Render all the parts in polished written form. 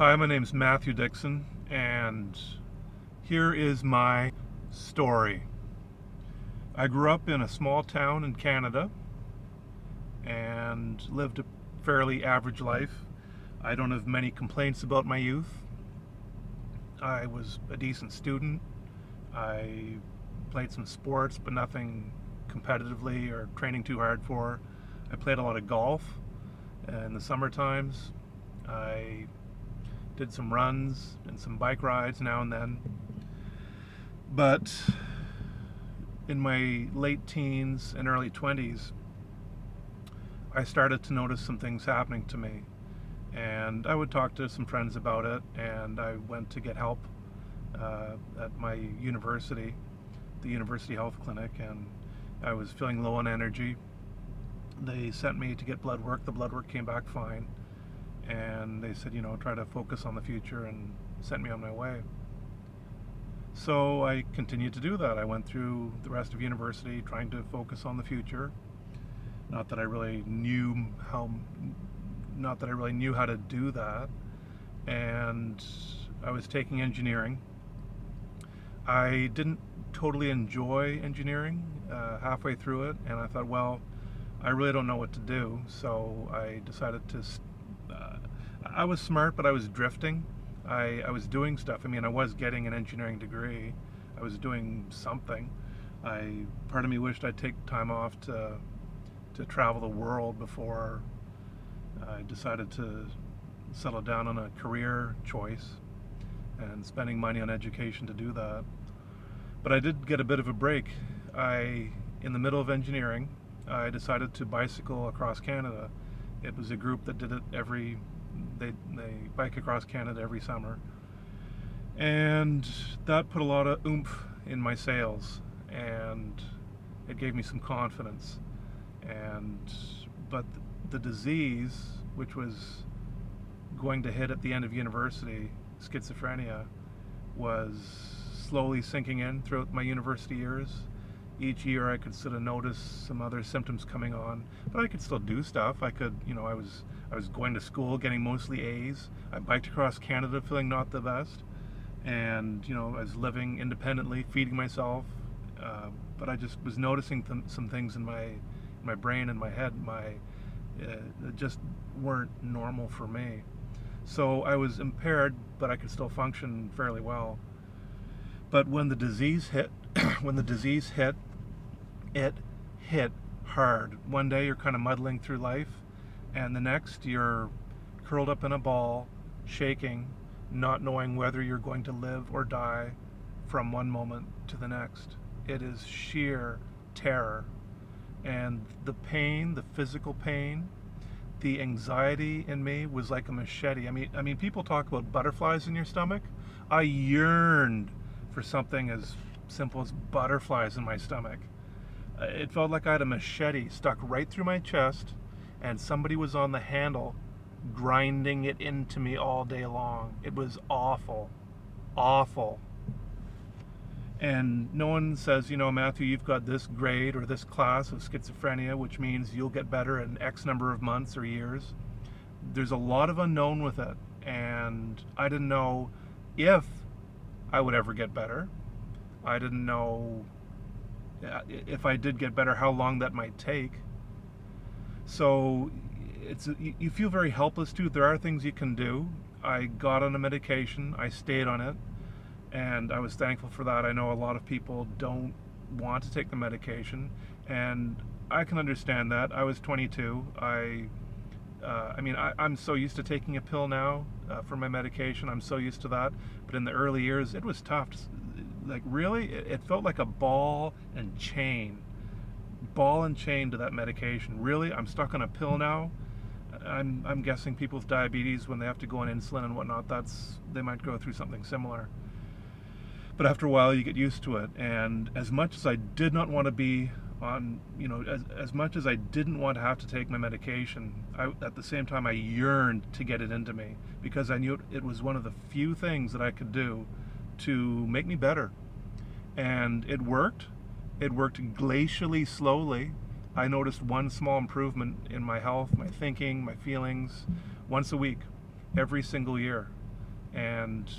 Hi, my name's Matthew Dixon, and here is my story. I grew up in a small town in Canada and lived a fairly average life. I don't have many complaints about my youth. I was a decent student. I played some sports, but nothing competitively or training too hard for. I played a lot of golf in the summer times. I did some runs and some bike rides now and then. But in my late teens and early 20s, I started to notice some things happening to me. And I would talk to some friends about it, and I went to get help at my university, the University Health Clinic, and I was feeling low on energy. They sent me to get blood work. The blood work came back fine. And they said, try to focus on the future, and sent me on my way. So I continued to do that. I went through the rest of university trying to focus on the future. Not that I really knew how to do that. And I was taking engineering. I didn't totally enjoy engineering halfway through it, and I thought, well, I really don't know what to do. So I decided to I was smart, but I was drifting. I was doing stuff. I was getting an engineering degree. I was doing something. Part of me wished I'd take time off to travel the world before I decided to settle down on a career choice and spending money on education to do that. But I did get a bit of a break. In the middle of engineering, I decided to bicycle across Canada. It was a group that did it they bike across Canada every summer. And that put a lot of oomph in my sails, and it gave me some confidence. But the disease, which was going to hit at the end of university, schizophrenia, was slowly sinking in throughout my university years. Each year I could sort of notice some other symptoms coming on, but I could still do stuff. I was going to school, getting mostly A's. I biked across Canada feeling not the best, and I was living independently, feeding myself, but I just was noticing some things in my brain and my head, that just weren't normal for me. So I was impaired, but I could still function fairly well. But when the disease hit, it hit hard. One day you're kind of muddling through life, and the next you're curled up in a ball, shaking, not knowing whether you're going to live or die from one moment to the next. It is sheer terror. And the pain, the physical pain, the anxiety in me was like a machete. People talk about butterflies in your stomach. I yearned for something as simple as butterflies in my stomach. It felt like I had a machete stuck right through my chest, and somebody was on the handle grinding it into me all day long. It was awful. Awful. And no one says, Matthew, you've got this grade or this class of schizophrenia, which means you'll get better in X number of months or years. There's a lot of unknown with it, and I didn't know if I would ever get better. I didn't know if I did get better, how long that might take. So you feel very helpless too. There are things you can do. I got on a medication. I stayed on it, and I was thankful for that. I know a lot of people don't want to take the medication, and I can understand that. I was 22. I'm so used to taking a pill now for my medication. I'm so used to that. But in the early years, it was tough. Like, really, it felt like a ball and chain to that medication. Really, I'm stuck on a pill now. I'm guessing people with diabetes, when they have to go on insulin and whatnot, they might go through something similar. But after a while, you get used to it. And as much as I did not want to be on, as much as I didn't want to have to take my medication, at the same time I yearned to get it into me, because I knew it was one of the few things that I could do to make me better. And it worked. It worked glacially slowly. I noticed one small improvement in my health, my thinking, my feelings, once a week, every single year. And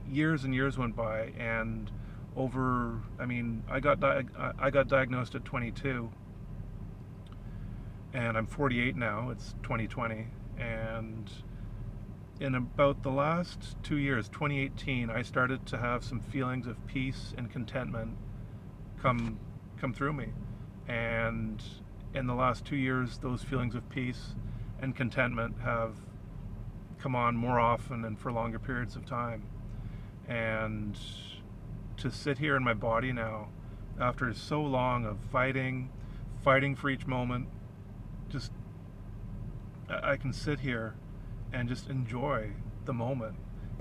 years and years went by, and I got diagnosed at 22, and I'm 48 now. It's 2020, and in about the last 2 years, 2018, I started to have some feelings of peace and contentment come through me. And in the last 2 years, those feelings of peace and contentment have come on more often and for longer periods of time. And to sit here in my body now, after so long of fighting for each moment, just I can sit here and just enjoy the moment.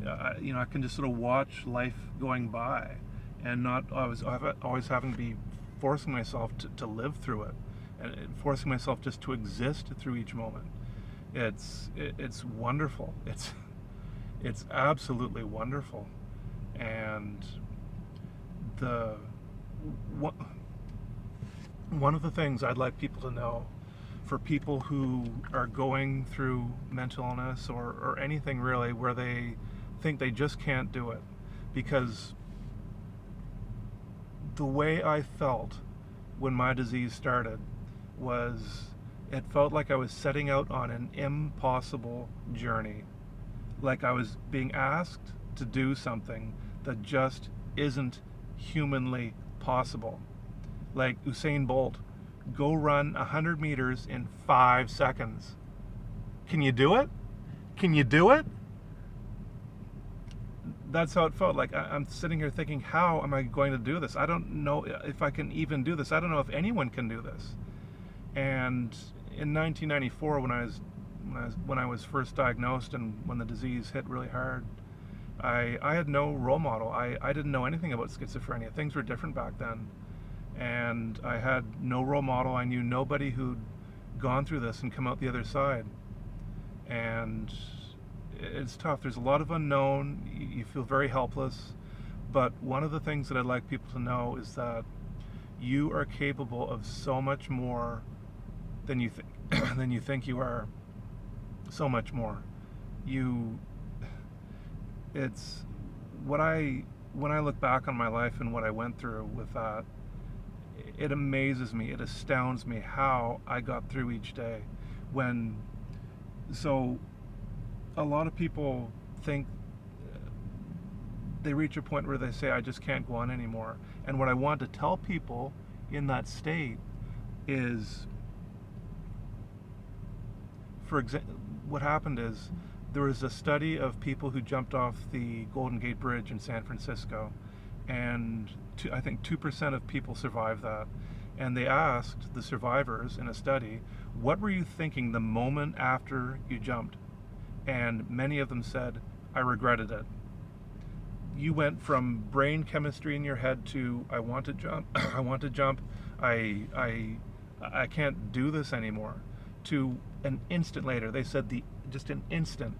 I can just sort of watch life going by, and not always having to be forcing myself to live through it, and forcing myself just to exist through each moment. It's wonderful. It's absolutely wonderful. And the one of the things I'd like people to know, for people who are going through mental illness or anything really where they think they just can't do it, because the way I felt when my disease started was, it felt like I was setting out on an impossible journey. Like I was being asked to do something that just isn't humanly possible. Like Usain Bolt, go run 100 meters in 5 seconds. Can you do it? Can you do it? That's how it felt. Like I'm sitting here thinking, how am I going to do this? I don't know if I can even do this. I don't know if anyone can do this. And in 1994, when I was first diagnosed and when the disease hit really hard, I had no role model. I didn't know anything about schizophrenia. Things were different back then. And I had no role model. I knew nobody who'd gone through this and come out the other side. And it's tough. There's a lot of unknown. You feel very helpless. But one of the things that I'd like people to know is that you are capable of so much more than you think than you think you are. So much more. It's what when I look back on my life and what I went through with that, it amazes me, it astounds me how I got through each day. So a lot of people think, they reach a point where they say, I just can't go on anymore. And what I want to tell people in that state is, for example, what happened is, there was a study of people who jumped off the Golden Gate Bridge in San Francisco, and I think 2% of people survived that. And they asked the survivors in a study, what were you thinking the moment after you jumped? And many of them said, I regretted it. You went from brain chemistry in your head to, I want to jump, I want to jump, I can't do this anymore, to an instant later. They said just an instant,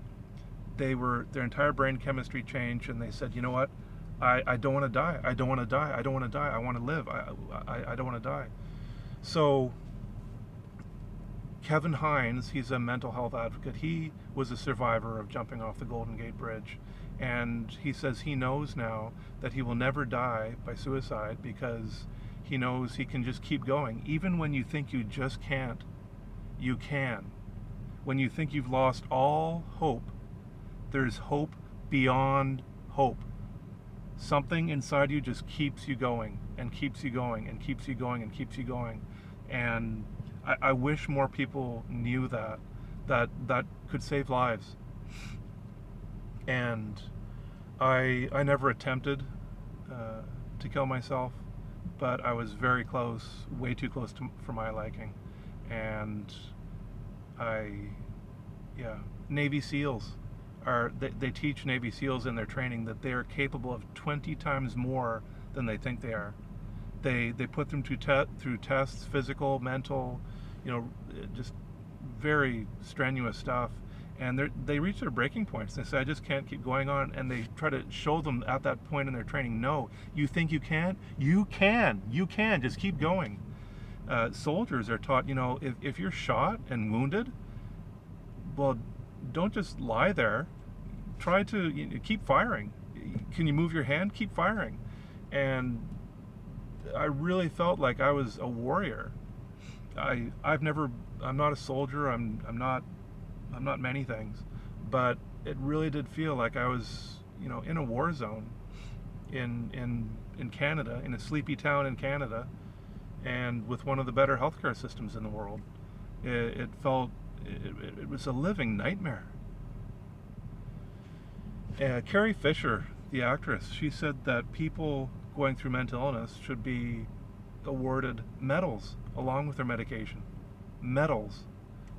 their entire brain chemistry changed, and they said, you know what, I don't want to die. I don't want to die. I don't want to die. I want to live. I don't want to die. So Kevin Hines, he's a mental health advocate. He was a survivor of jumping off the Golden Gate Bridge. And he says he knows now that he will never die by suicide, because he knows he can just keep going. Even when you think you just can't, you can. When you think you've lost all hope, there's hope beyond hope. Something inside you just keeps you going and keeps you going and keeps you going and keeps you going. And I wish more people knew that could save lives. And I never attempted to kill myself, but I was very close, way too close for my liking. And Navy SEALs they teach Navy SEALs in their training that they are capable of 20 times more than they think they are. They put them through tests, physical, mental, just very strenuous stuff, and they reach their breaking points. They say, I just can't keep going on, and they try to show them at that point in their training, no, you think you can't? You can, just keep going. Soldiers are taught, if you're shot and wounded, well, don't just lie there. try to keep firing. Can you move your hand? Keep firing. And I really felt like I was a warrior. I'm not a soldier. I'm not many things, but it really did feel like I was, in a war zone in Canada, in a sleepy town in Canada, and with one of the better healthcare systems in the world. It felt, it was a living nightmare. Carrie Fisher, the actress, she said that people going through mental illness should be awarded medals along with their medication. Medals.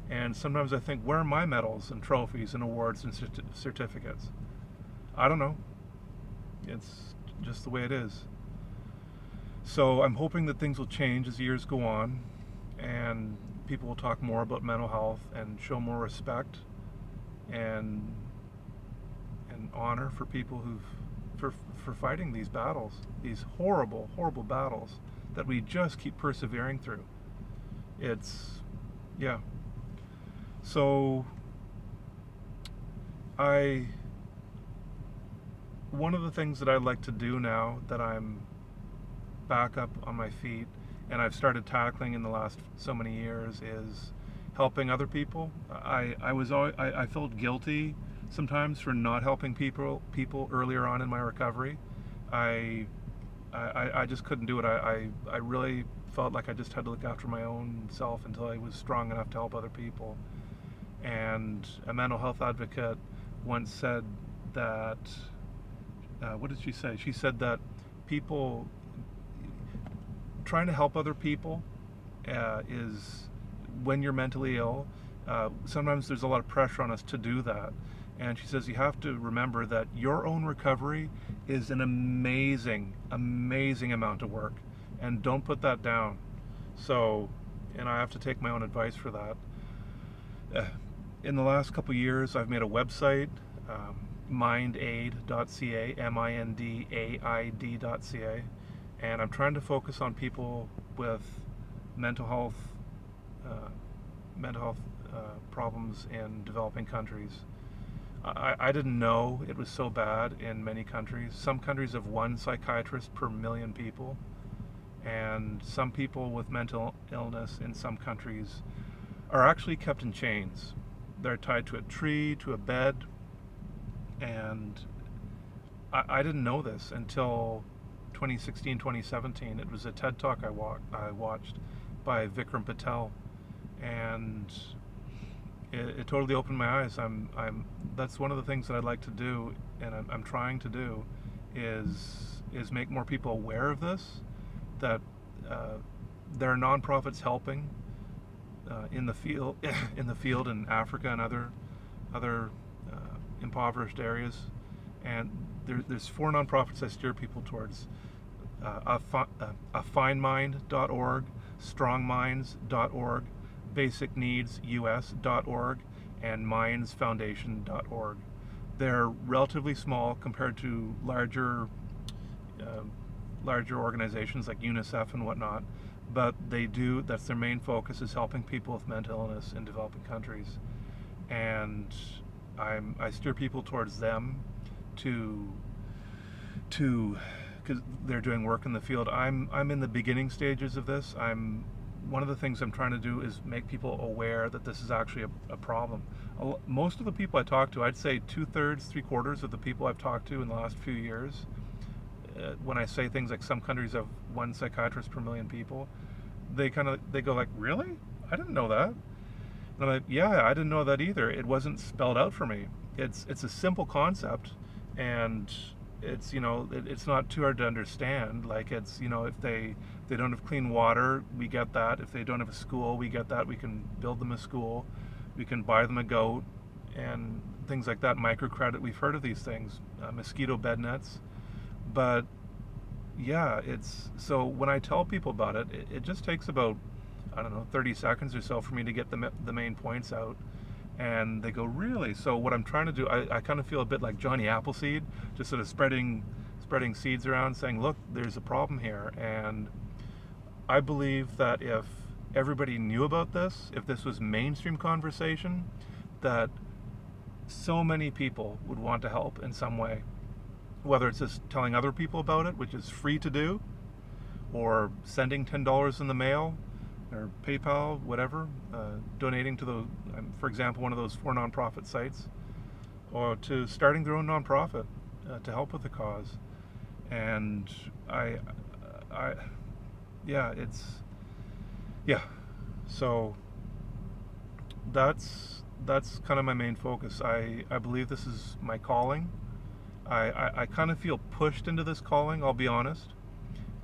And sometimes I think, where are my medals and trophies and awards and certificates? I don't know. It's just the way it is. So I'm hoping that things will change as years go on, and people will talk more about mental health and show more respect and honor for people for fighting these battles, these horrible, horrible battles that we just keep persevering through. Yeah. So one of the things that I like to do now that I'm back up on my feet and I've started tackling in the last so many years is helping other people. I felt guilty sometimes for not helping people earlier on in my recovery. I just couldn't do it. I really felt like I just had to look after my own self until I was strong enough to help other people. And a mental health advocate once said that, what did she say? She said that people trying to help other people is, when you're mentally ill, sometimes there's a lot of pressure on us to do that. And she says you have to remember that your own recovery is an amazing, amazing amount of work. And don't put that down. So, and I have to take my own advice for that. In the last couple of years, I've made a website, mindaid.ca, mindaid.ca, and I'm trying to focus on people with mental health problems in developing countries. I didn't know it was so bad in many countries. Some countries have one psychiatrist per million people, and some people with mental illness in some countries are actually kept in chains. They're tied to a tree, to a bed, and I didn't know this until 2016, 2017. It was a TED Talk I watched by Vikram Patel, and it totally opened my eyes. That's one of the things that I'd like to do, and I'm trying to do, is make more people aware of this, that there are nonprofits helping in the field in Africa and other impoverished areas, and there's 4 nonprofits I steer people towards: afindmind.org, strongminds.org, basicneedsus.org, and mindsfoundation.org. They're relatively small compared to larger organizations like UNICEF and whatnot, but that's their main focus, is helping people with mental illness in developing countries. And I steer people towards them because they're doing work in the field. I'm in the beginning stages of this. One of the things I'm trying to do is make people aware that this is actually a problem. Most of the people I talk to, I'd say 2/3, 3/4 of the people I've talked to in the last few years, when I say things like some countries have one psychiatrist per million people, they go like, really? I didn't know that. And I'm like, yeah, I didn't know that either. It wasn't spelled out for me. It's a simple concept, and it's it's not too hard to understand. Like, it's if they don't have clean water, we get that. If they don't have a school, we get that. We can build them a school. We can buy them a goat and things like that. Microcredit, we've heard of these things. Mosquito bed nets. But yeah, so when I tell people about it, it just takes about, I don't know, 30 seconds or so for me to get the main points out. And they go, really? So what I'm trying to do, I kind of feel a bit like Johnny Appleseed, just sort of spreading seeds around, saying, look, there's a problem here. And I believe that if everybody knew about this, if this was mainstream conversation, that so many people would want to help in some way, whether it's just telling other people about it, which is free to do, or sending $10 in the mail or PayPal, whatever, donating to the, for example, one of those for nonprofit sites, or to starting their own nonprofit to help with the cause. And I, yeah, yeah. So that's kind of my main focus. I believe this is my calling. I kind of feel pushed into this calling, I'll be honest.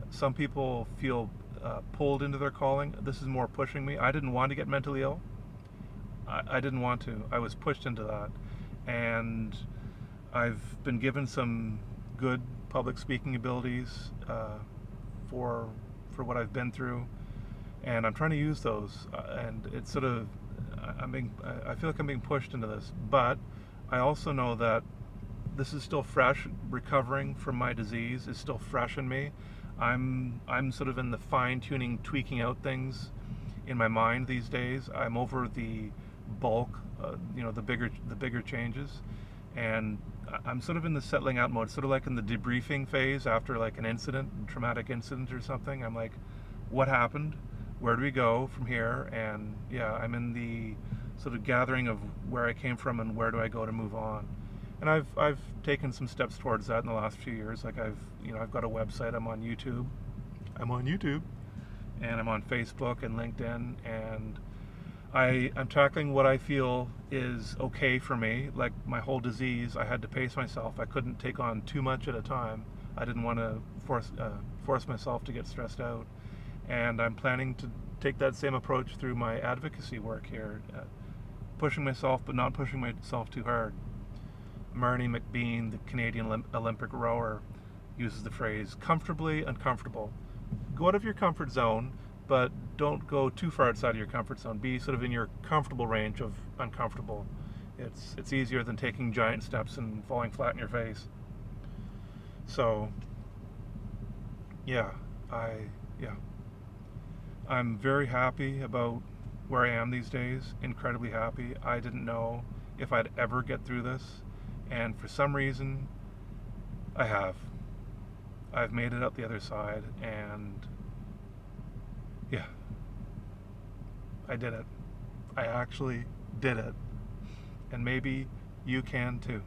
Some people feel pulled into their calling. This is more pushing me. I didn't want to get mentally ill. I didn't want to. I was pushed into that. And I've been given some good public speaking abilities for what I've been through, and I'm trying to use those. And it's sort of, I feel like I'm being pushed into this, but I also know that this is still fresh. Recovering from my disease is still fresh in me. I'm sort of in the fine-tuning, tweaking out things in my mind these days. I'm over the bulk, the bigger changes, and I'm sort of in the settling out mode, sort of like in the debriefing phase after like an incident, traumatic incident or something. I'm like, what happened? Where do we go from here? And yeah, I'm in the sort of gathering of where I came from and where do I go to move on. And I've taken some steps towards that in the last few years. Like I've got a website. I'm on YouTube, and I'm on Facebook and LinkedIn, and I'm tackling what I feel is okay for me. Like my whole disease, I had to pace myself. I couldn't take on too much at a time. I didn't want to force myself to get stressed out, and I'm planning to take that same approach through my advocacy work here, pushing myself but not pushing myself too hard. Marnie McBean, the Canadian Olympic rower, uses the phrase comfortably uncomfortable. Go out of your comfort zone, but don't go too far outside of your comfort zone. Be sort of in your comfortable range of uncomfortable. It's easier than taking giant steps and falling flat in your face. So yeah, I'm very happy about where I am these days. Incredibly happy. I didn't know if I'd ever get through this, and for some reason I have. I've made it out the other side, and yeah, I did it. I actually did it. And maybe you can too.